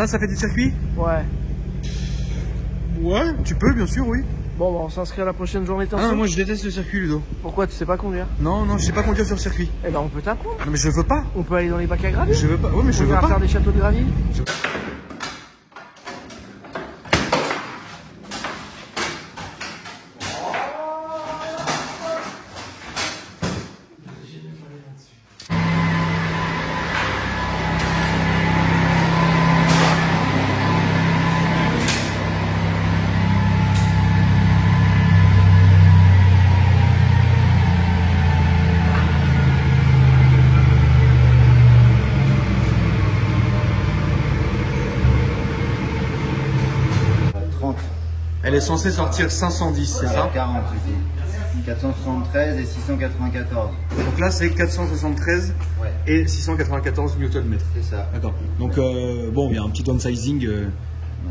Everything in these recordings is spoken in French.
Ça fait des circuits? Ouais. Ouais, tu peux, bien sûr, oui. Bon, bah, on s'inscrit à la prochaine journée de Ah non, moi je déteste le circuit, Ludo. Pourquoi tu sais pas conduire? Non, non, je sais pas conduire sur le circuit. Eh ben, on peut t'apprendre. Non, mais je veux pas. On peut aller dans les bacs à gravier. Je veux pas. Ouais, mais je On veux va pas. faire des châteaux de gravier. Elle est censée sortir 510, c'est ça? 40 ici. 473 et 694. Donc là, c'est 473 Ouais. et 694 Nm. C'est ça. D'accord. Donc bon, il y a un petit downsizing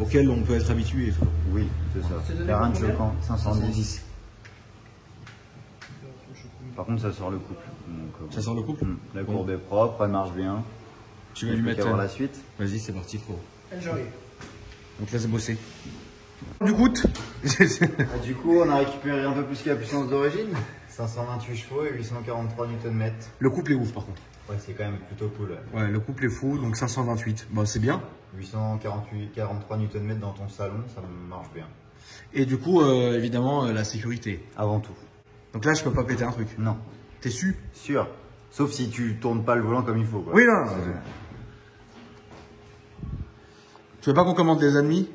auquel on peut être habitué. Oui, c'est ça. Terrain de choquant, 510. Par contre, ça sort le couple. Donc, Ça sort le couple? La courbe est propre, elle marche bien. Tu vas lui mettre. la suite. Vas-y, c'est parti, frérot. Enjoy. Donc laisse bosser. Du coup, Du coup, on a récupéré un peu plus que la puissance d'origine. 528 chevaux et 843 Nm. le couple est ouf par contre. Ouais, c'est quand même plutôt cool. Ouais, le couple est fou, donc 528. Bon, c'est bien. 843 Nm dans ton salon, ça marche bien. Et du coup, évidemment, la sécurité. Avant tout. Donc là, je peux pas péter un truc. Non. T'es su? Sûr. Sauf si tu tournes pas le volant comme il faut. Quoi. Oui, non. Tu veux pas qu'on commande des ennemis?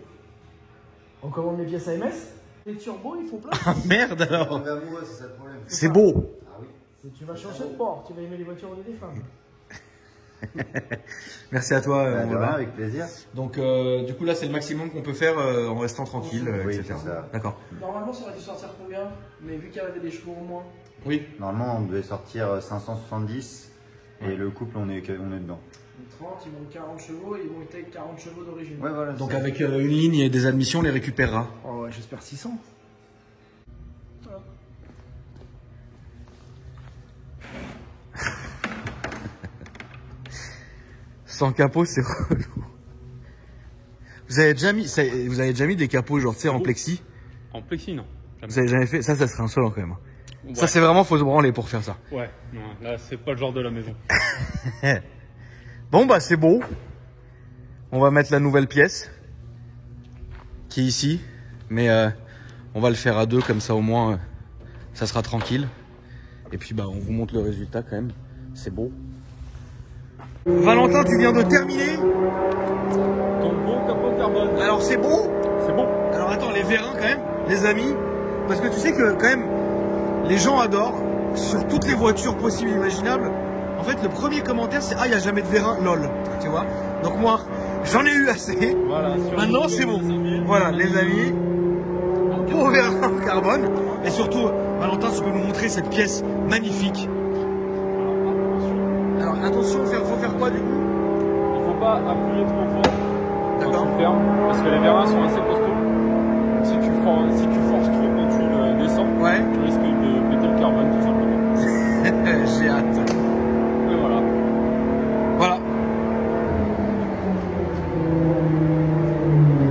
On commande les pièces AMS. Les turbos, ils font plein. Ah merde alors. C'est ça le problème. C'est beau. Ah oui. Si tu vas changer de port, tu vas aimer les voitures des femmes. Merci à toi. Bah, mon de rien, Robin. avec plaisir. Donc, du coup, là, c'est le maximum qu'on peut faire en restant tranquille, Oui, etc. c'est ça. D'accord. Normalement, ça aurait dû sortir combien? Mais vu qu'il y avait des chevaux en moins. Oui. Normalement, on devait sortir 570 et le couple, on est dedans. 30, ils montent 40 chevaux et ils montaient 40 chevaux d'origine. Ouais, voilà. Donc, avec une ligne et des admissions, on les récupérera. Oh ouais, j'espère 600. Sans capot, c'est relou. Vous avez déjà mis des capots genre, tu sais, en plexi? En plexi, non. Jamais. Vous avez jamais fait? Ça serait insolent quand même. Ouais. Ça, c'est vraiment, faut se branler pour faire ça. Ouais, non, là, c'est pas le genre de la maison. Bon, bah, c'est beau. On va mettre la nouvelle pièce. Qui est ici. Mais, on va le faire à deux, comme ça, au moins, ça sera tranquille. Et puis, bah, on vous montre le résultat quand même. C'est beau. Valentin, tu viens de terminer. Ton bon capot carbone. Alors, c'est beau. C'est bon. Alors, attends, les vérins quand même, les amis. Parce que tu sais que, quand même, les gens adorent, sur toutes les voitures possibles et imaginables. En fait, le premier commentaire, c'est « Ah, il n'y a jamais de vérin, lol ». Tu vois? Donc moi, j'en ai eu assez. Voilà. Maintenant, c'est bon. Voilà, les amis. Beau vérin en carbone. Et surtout, Valentin, tu peux nous montrer cette pièce magnifique. Alors, attention, faut faire quoi, du coup? Il faut pas appuyer trop fort quand D'accord. tu le fermes, parce que les vérins sont assez costauds. Donc, si tu forces trop quand tu le descends, Ouais. tu risques de péter le carbone tout simplement. J'ai hâte. Et voilà. Voilà.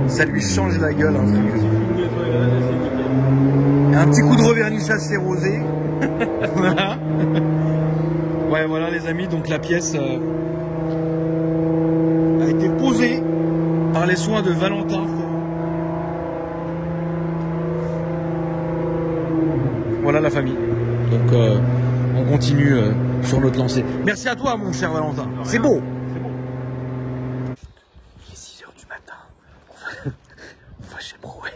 Ça lui change la gueule, un truc. Un petit coup de revernissage, c'est rosé. Voilà. Ouais, voilà les amis, donc la pièce a été posée par les soins de Valentin. Voilà la famille. Donc on continue sur notre lancée. Merci à toi mon cher Valentin. C'est beau. C'est bon. Il est 6 h du matin. On va chez Broel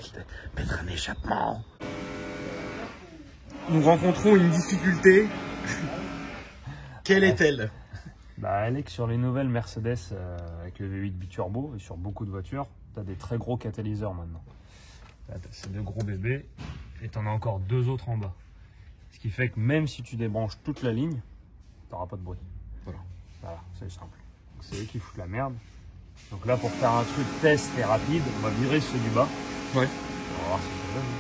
mettre un échappement. Nous rencontrons une difficulté. Quelle est-elle? Bah, elle est que sur les nouvelles Mercedes avec le V8 biturbo et sur beaucoup de voitures, tu as des très gros catalyseurs maintenant. Là, tu as ces deux gros bébés et tu en as encore deux autres en bas. Ce qui fait que même si tu débranches toute la ligne, tu n'auras pas de bruit. Voilà, c'est simple. Donc, c'est eux qui foutent la merde. Donc là, pour faire un truc test et rapide, on va virer ceux du bas. Ouais. On va voir si ça donne.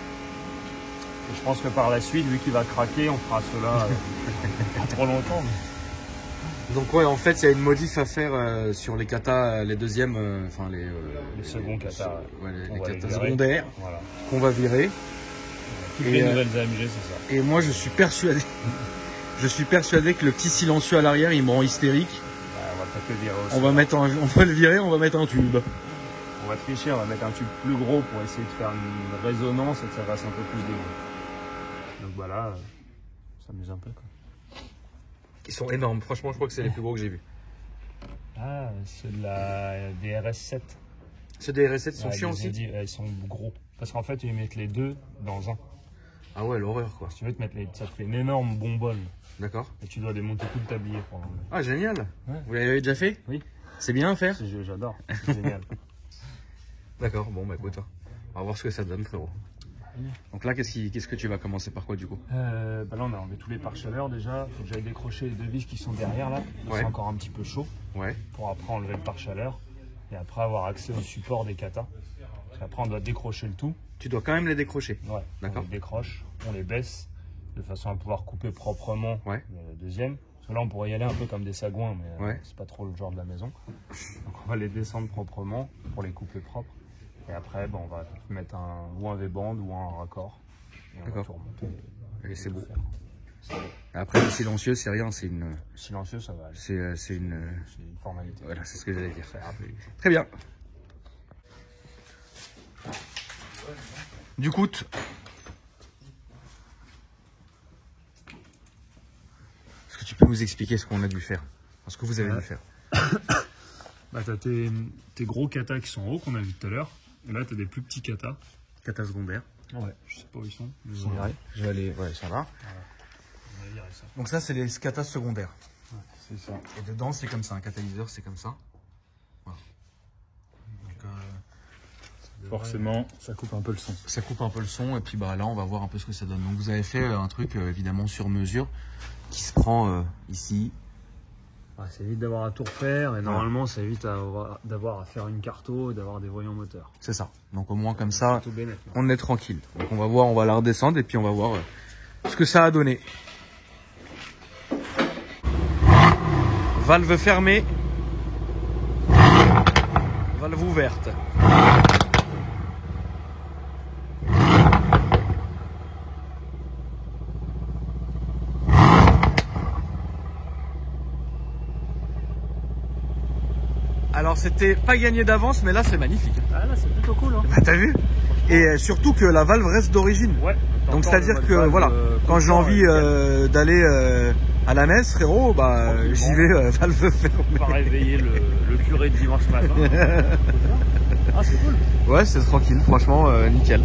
Et je pense que par la suite, vu qu'il va craquer, on fera cela pas trop longtemps. Mais... Donc ouais, en fait, il y a une modif à faire sur les katas, les deuxièmes, enfin les seconds katas. Ouais, On les va les katas virer. secondaires Voilà. qu'on va virer. Toutes Et, les nouvelles AMG, c'est ça. Et moi, je suis persuadé que le petit silencieux à l'arrière, il me rend hystérique. Bah, on va peut-être le virer aussi. On va le virer, on va mettre un tube. On va tricher, on va mettre un tube plus gros pour essayer de faire une résonance et que ça fasse un peu plus de bruit. Donc voilà, on s'amuse un peu quoi. Ils sont énormes, franchement, je crois que c'est les plus gros que j'ai vus. Ah, ceux de la DRS7. Ceux des RS7 sont Ouais, chiants je vous ai aussi. dit, ils sont gros. Parce qu'en fait, ils mettent les deux dans un. Ah ouais, l'horreur quoi. Si tu veux te mettre ça te fait une énorme bonbonne. D'accord. Et tu dois démonter tout le tablier pour l'enlever. Ah génial. Ouais. Vous l'avez déjà fait? Oui. C'est bien à faire? Ce jeu, j'adore. C'est génial. D'accord, bon bah écoute, on va voir ce que ça donne frérot. Donc là, qu'est-ce que tu vas commencer par quoi du coup? Bah là, on a enlevé tous les pare-chaleurs déjà. Il faut que j'aille décrocher les deux vis qui sont derrière là. Ouais. C'est encore un petit peu chaud. Ouais. Pour après enlever le pare-chaleur. Et après avoir accès au support des katas. Et après, on doit décrocher le tout. Tu dois quand même les décrocher. Ouais. D'accord. On les décroche, on les baisse de façon à pouvoir couper proprement Ouais. le deuxième. Parce que là, on pourrait y aller un peu comme des sagouins, mais Ouais. c'est pas trop le genre de la maison. Donc, on va les descendre proprement pour les couper propres. Et après, on va mettre ou un V-band ou un raccord. Et on va D'accord. tout remonter. Et c'est beau. C'est beau. Après, le silencieux, c'est rien, c'est une. Silencieux, ça va aller. C'est une. C'est une formalité. Voilà, c'est ce que j'allais dire. Ça ira plus vite. Très bien. Du coup, est-ce que tu peux nous expliquer ce qu'on a dû faire? Ce que vous avez dû faire? Bah, t'as tes gros katas qui sont hauts qu'on a vu tout à l'heure. Et là, t'as des plus petits katas. Kata secondaire. Ouais, je sais pas où ils sont. Mais Je vais aller. Ouais, ça va. on va virer ça. Donc ça, c'est les katas secondaires. Ouais, c'est ça. Et dedans, c'est comme ça. Un catalyseur, c'est comme ça. Voilà. Donc, Forcément, ça coupe un peu le son. ça coupe un peu le son. Et puis bah là, on va voir un peu ce que ça donne. Donc vous avez fait un truc évidemment sur mesure qui se prend ici. Ouais, ça évite d'avoir à tout refaire et normalement ça évite d'avoir à faire une carto et d'avoir des voyants moteurs. C'est ça. Donc au moins comme ça, C'est tout bénef. on est tranquille. Donc on va voir, on va la redescendre et puis on va voir ce que ça a donné. Valve fermée. Valve ouverte. Alors c'était pas gagné d'avance, mais là c'est magnifique. Ah là c'est plutôt cool hein. Bah t'as vu? Et surtout que la valve reste d'origine. Ouais. Donc c'est-à-dire que voilà, quand j'ai envie d'aller à la messe, frérot, bah j'y vais valve fermée. Pas réveiller le curé de dimanche matin. Ah c'est cool. Ouais, c'est tranquille, franchement nickel.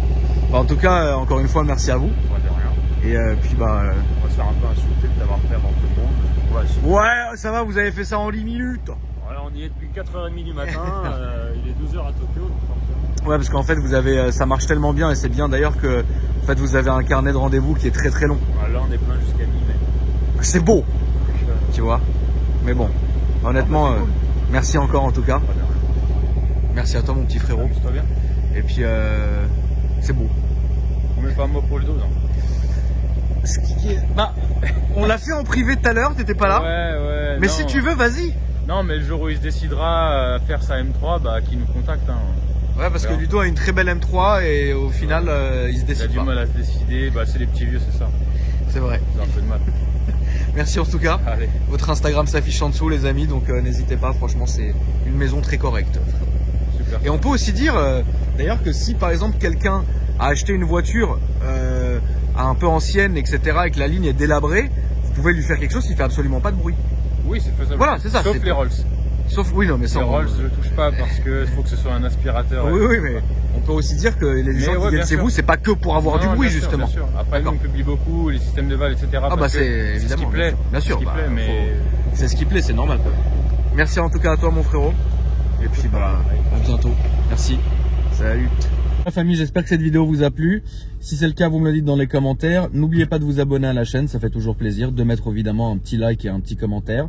Bah, en tout cas, encore une fois, merci à vous. Ouais, de rien. Et puis bah. On va se faire un peu insulter de t'avoir fait avant tout le monde. Ouais, ça va, vous avez fait ça en 10 minutes. Voilà, on y est depuis 4h30 du matin. Il est 12h à Tokyo, donc forcément. Ouais, parce qu'en fait, vous avez, ça marche tellement bien et c'est bien d'ailleurs que en fait, vous avez un carnet de rendez-vous qui est très très long. Là on est plein jusqu'à mi-mai. C'est beau, tu vois. Mais bon, honnêtement, merci encore en tout cas. Merci à toi, mon petit frérot. Amuse-toi bien. Et puis, c'est beau. On met pas un mot pour le dos, non? Bah, on l'a fait en privé tout à l'heure, t'étais pas là. Ouais. Mais non. si tu veux, vas-y. Non, mais le jour où il se décidera à faire sa M3, bah, qu'il nous contacte. Hein. Ouais, parce que Alors. Ludo a une très belle M3 et au final, il se Il a décide du pas. mal à se décider. Bah, c'est les petits vieux, c'est ça. C'est vrai. C'est un peu de mal. Merci en tout cas. Allez. Votre Instagram s'affiche en dessous, les amis, donc n'hésitez pas. Franchement, c'est une maison très correcte. Super. Et on peut aussi dire, d'ailleurs, que si par exemple quelqu'un a acheté une voiture un peu ancienne, etc., et que la ligne est délabrée, vous pouvez lui faire quelque chose qui fait absolument pas de bruit. Oui, c'est faisable. Voilà, c'est ça, Sauf c'est les pas- Rolls. Sauf, oui, non, mais ça. Les Rolls, je touche pas parce que faut que ce soit un aspirateur. Oui, oui, mais on peut aussi dire que les gens qui ouais, viennent bien chez sûr. vous, c'est pas que pour avoir du Non, bruit, bien sûr, justement. bien sûr. Après, nous, D'accord. on publie beaucoup les systèmes de valve, etc. Ah, parce bah, que c'est ce qui évidemment. plaît. Bien sûr, Ce qui bah, plaît, mais. C'est ce qui plaît, c'est normal. Merci en tout cas à toi, mon frérot. Et puis, bah, à bientôt. Merci. Salut. La famille, j'espère que cette vidéo vous a plu. Si c'est le cas, vous me le dites dans les commentaires. N'oubliez pas de vous abonner à la chaîne, ça fait toujours plaisir. De mettre évidemment un petit like et un petit commentaire.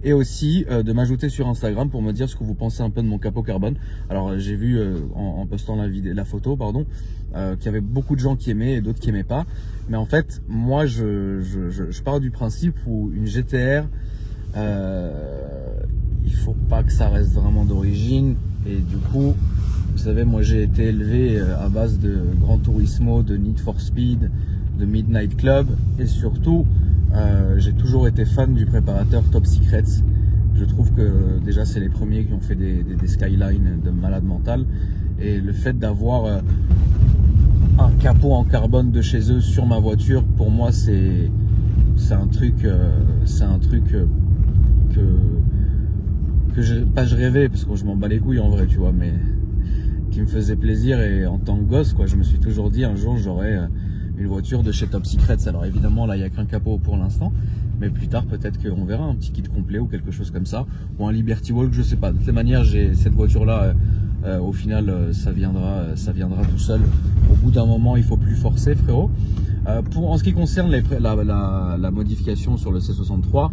Et aussi de m'ajouter sur Instagram pour me dire ce que vous pensez un peu de mon capot carbone. Alors j'ai vu en postant la photo, pardon, qu'il y avait beaucoup de gens qui aimaient et d'autres qui aimaient pas. Mais en fait, moi je pars du principe où une GTR il faut pas que ça reste vraiment d'origine. Et du coup, vous savez, moi j'ai été élevé à base de Gran Turismo, de Need for Speed, de Midnight Club, et surtout j'ai toujours été fan du préparateur Top Secrets. Je trouve que déjà c'est les premiers qui ont fait des skylines de malade mental, et le fait d'avoir un capot en carbone de chez eux sur ma voiture, pour moi c'est un truc que je rêvais, parce que je m'en bats les couilles en vrai, tu vois, mais qui me faisait plaisir. Et en tant que gosse, quoi, je me suis toujours dit un jour j'aurai une voiture de chez Top Secrets. Alors évidemment là il n'y a qu'un capot pour l'instant, mais plus tard peut-être qu'on verra un petit kit complet ou quelque chose comme ça, ou un Liberty Walk, je sais pas. De toute manière, j'ai cette voiture là, au final ça viendra tout seul. Au bout d'un moment il faut plus forcer, frérot. En ce qui concerne la modification sur le C63,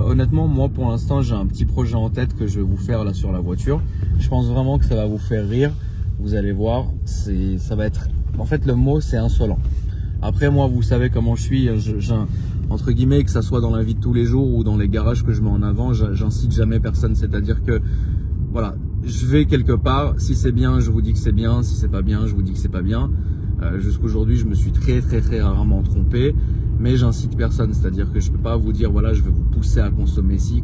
honnêtement moi pour l'instant j'ai un petit projet en tête que je vais vous faire là sur la voiture. Je pense vraiment que ça va vous faire rire, vous allez voir. Ça va être, en fait le mot c'est insolent. Après moi vous savez comment je suis, entre guillemets, que ça soit dans la vie de tous les jours ou dans les garages que je mets en avant, j'incite jamais personne. C'est-à-dire que voilà, je vais quelque part, si c'est bien je vous dis que c'est bien, si c'est pas bien je vous dis que c'est pas bien. Jusqu'aujourd'hui je me suis très rarement trompé, mais j'incite personne. C'est-à-dire que je peux pas vous dire voilà je vais vous pousser à consommer ci,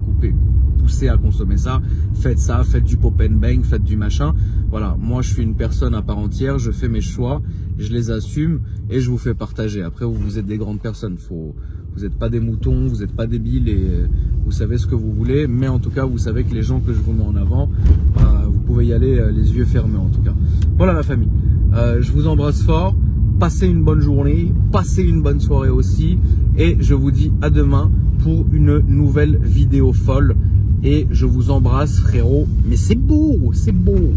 pousser à consommer ça, faites du pop and bang, faites du machin. Voilà, moi je suis une personne à part entière, je fais mes choix, je les assume et je vous fais partager. Après vous êtes des grandes personnes, vous n'êtes pas des moutons, vous n'êtes pas débiles, et vous savez ce que vous voulez, mais en tout cas vous savez que les gens que je vous mets en avant, vous pouvez y aller les yeux fermés en tout cas. Voilà la famille, je vous embrasse fort, passez une bonne journée, passez une bonne soirée aussi, et je vous dis à demain pour une nouvelle vidéo folle, et je vous embrasse frérot, mais c'est beau, c'est beau.